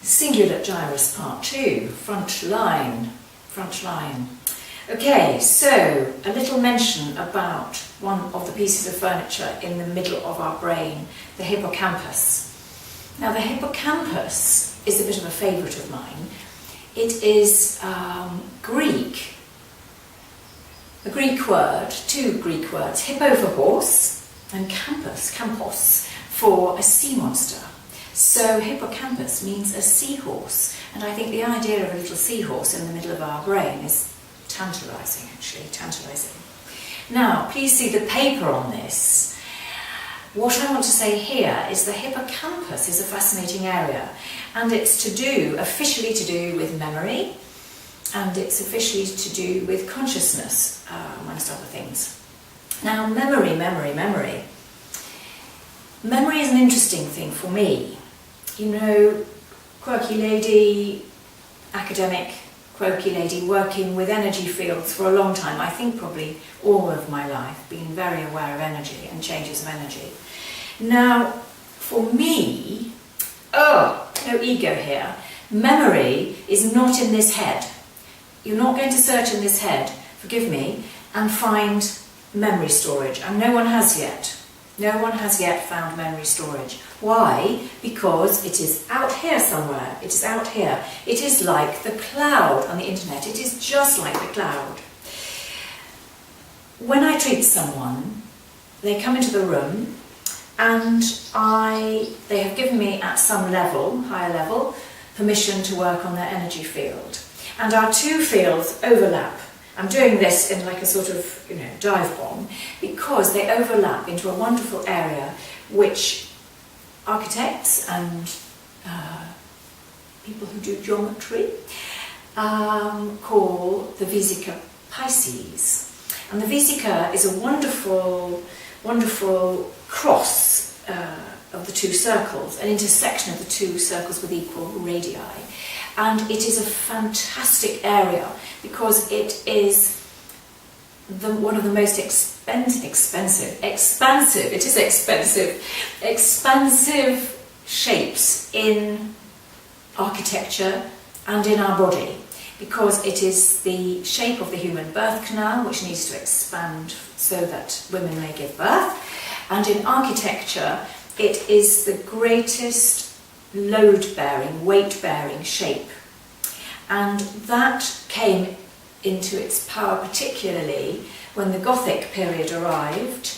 Cingulate gyrus part 2, front line. Okay, so a little mention about one of the pieces of furniture in the middle of our brain, the hippocampus. Now the hippocampus is a bit of a favourite of mine. It is Greek, a Greek word, two Greek words, hippo for horse and campos for a sea monster. So hippocampus means a seahorse, and I think the idea of a little seahorse in the middle of our brain is tantalising, actually, tantalising. Now, please see the paper on this. What I want to say here is the hippocampus is a fascinating area, and it's officially to do with memory, and it's officially to do with consciousness, amongst other things. Now, memory is an interesting thing for me. You know, quirky lady, academic, quirky lady, working with energy fields for a long time. I think probably all of my life, being very aware of energy and changes of energy. Now, for me, no ego here, memory is not in this head. You're not going to search in this head, forgive me, and find memory storage, and no one has yet. No one has yet found memory storage. Why? Because it is out here somewhere. It is out here. It is like the cloud on the internet. It is just like the cloud. When I treat someone, they come into the room and they have given me at some level, higher level, permission to work on their energy field. And our two fields overlap. I'm doing this in like a sort of, dive bomb, because they overlap into a wonderful area which architects and people who do geometry call the Vesica Pisces. And the Vesica is a wonderful, wonderful cross of the two circles, an intersection of the two circles with equal radii. And it is a fantastic area because it is one of the most expansive shapes in architecture and in our body, because it is the shape of the human birth canal, which needs to expand so that women may give birth, and in architecture it is the greatest load-bearing, weight-bearing shape. And that came into its power particularly when the Gothic period arrived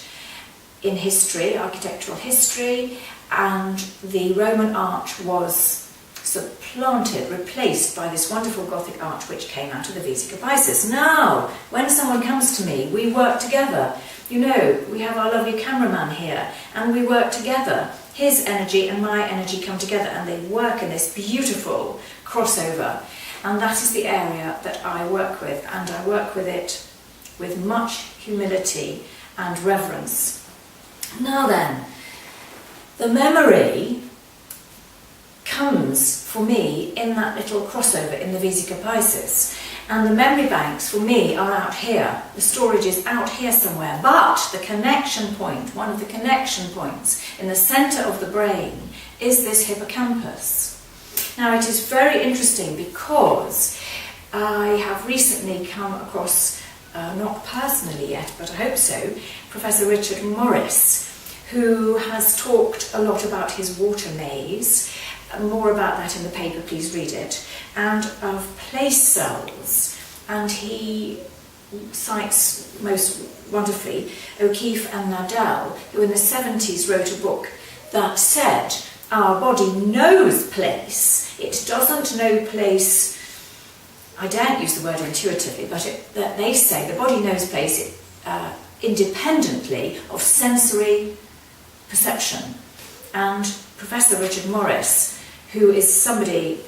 in history, architectural history, and the Roman arch was supplanted, replaced by this wonderful Gothic arch which came out of the Vesica Pisces. Now, when someone comes to me, we work together. We have our lovely cameraman here, and we work together. His energy and my energy come together, and they work in this beautiful crossover. And that is the area that I work with, and I work with it with much humility and reverence. Now then, the memory comes for me in that little crossover in the Vesica Pisces. And the memory banks for me are out here. The storage is out here somewhere. But the connection point, one of the connection points in the centre of the brain is this hippocampus. Now it is very interesting because I have recently come across, not personally yet, but I hope so, Professor Richard Morris, who has talked a lot about his water maze. More about that in the paper, please read it, and of place cells. And he cites most wonderfully O'Keefe and Nadal, who in the 70s wrote a book that said our body knows place. It doesn't know place, I daren't use the word intuitively, but that they say the body knows place independently of sensory perception. And Professor Richard Morris, who is somebody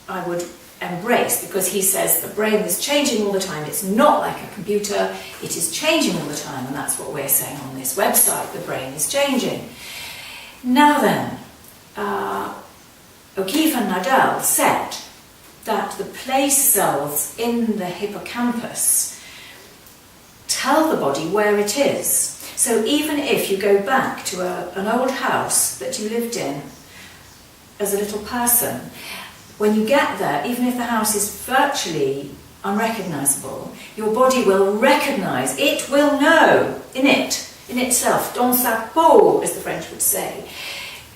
I would embrace, because he says the brain is changing all the time. It's not like a computer, it is changing all the time, and that's what we're saying on this website, the brain is changing. Now then, O'Keefe and Nadal said that the place cells in the hippocampus tell the body where it is. So even if you go back to an old house that you lived in as a little person, when you get there, even if the house is virtually unrecognisable, your body will recognise, it will know in itself, dans sa peau, as the French would say.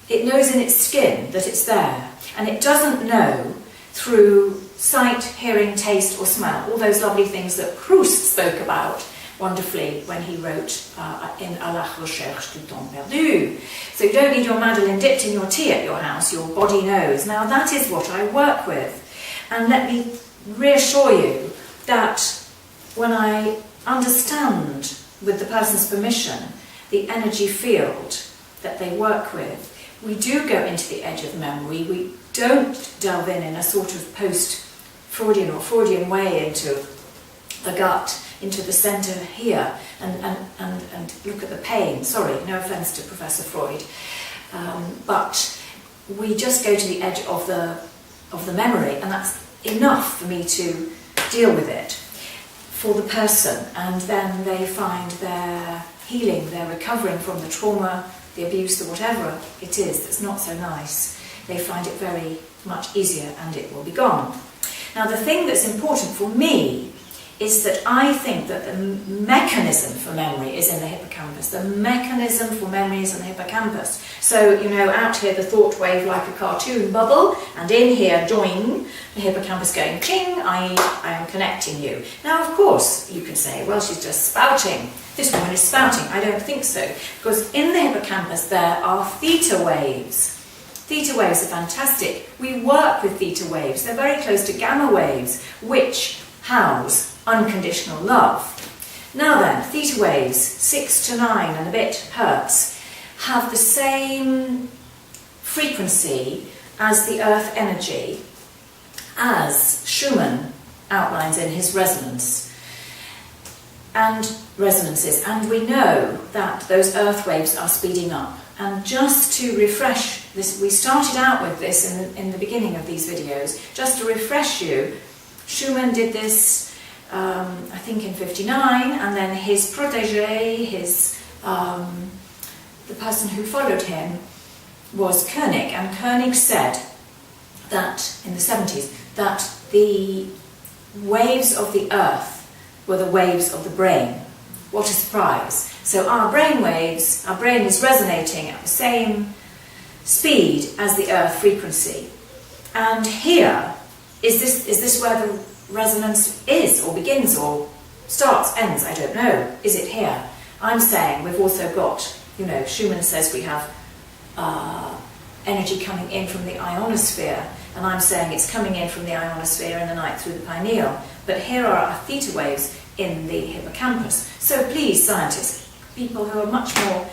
It knows in its skin that it's there, and it doesn't know through sight, hearing, taste or smell, all those lovely things that Proust spoke about wonderfully when he wrote in À la recherche du temps perdu. So you don't need your Madeleine dipped in your tea at your house, your body knows. Now that is what I work with. And let me reassure you that when I understand, with the person's permission, the energy field that they work with, we do go into the edge of memory. We don't delve in a sort of post-Freudian or Freudian way into the gut, into the centre here, and look at the pain. Sorry, no offence to Professor Freud, but we just go to the edge of the memory, and that's enough for me to deal with it for the person, and then they find their healing, their recovering from the trauma, the abuse, the whatever it is that's not so nice. They find it very much easier, and it will be gone. Now, the thing that's important for me is that I think that the mechanism for memory is in the hippocampus. The mechanism for memory is in the hippocampus. So, you know, out here the thought wave like a cartoon bubble, and in here, join, the hippocampus going, cling, I am connecting you. Now, of course, you can say, well, she's just spouting. This woman is spouting. I don't think so. Because in the hippocampus there are theta waves. Theta waves are fantastic. We work with theta waves. They're very close to gamma waves, which house unconditional love. Now then, theta waves, 6 to 9 and a bit hertz, have the same frequency as the earth energy, as Schumann outlines in his resonances. And we know that those earth waves are speeding up. And just to refresh this, we started out with this in the beginning of these videos, just to refresh you, Schumann did this I think in 59, and then his protégé, the person who followed him, was Koenig, and Koenig said that in the 70s that the waves of the earth were the waves of the brain. What a surprise. So our brain waves, our brain is resonating at the same speed as the earth frequency. And here, is this where the resonance is, or begins, or starts, ends, I don't know. Is it here? I'm saying we've also got, you know, Schumann says we have energy coming in from the ionosphere, and I'm saying it's coming in from the ionosphere in the night through the pineal. But here are our theta waves in the hippocampus. So please, scientists, people who are much more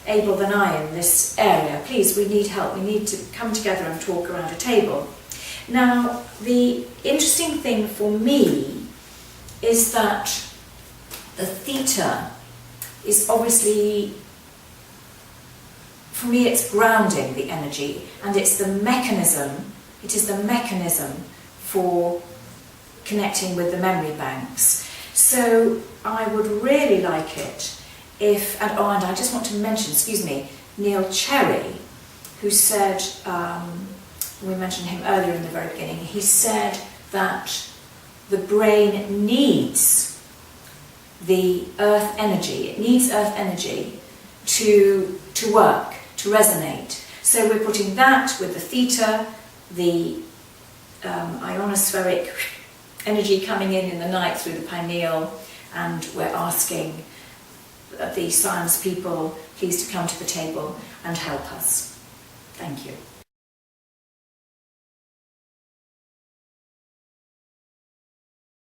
able than I in this area, please, we need help. We need to come together and talk around a table. Now, the interesting thing for me is that the theta is obviously, for me, it's grounding the energy, and it's the mechanism, it is the mechanism for connecting with the memory banks. So I would really like it if, and I just want to mention, Neil Cherry, who said, we mentioned him earlier in the very beginning, he said that the brain needs the earth energy, it needs earth energy to work, to resonate. So we're putting that with the theta, the ionospheric energy coming in the night through the pineal, and we're asking the science people please to come to the table and help us. Thank you.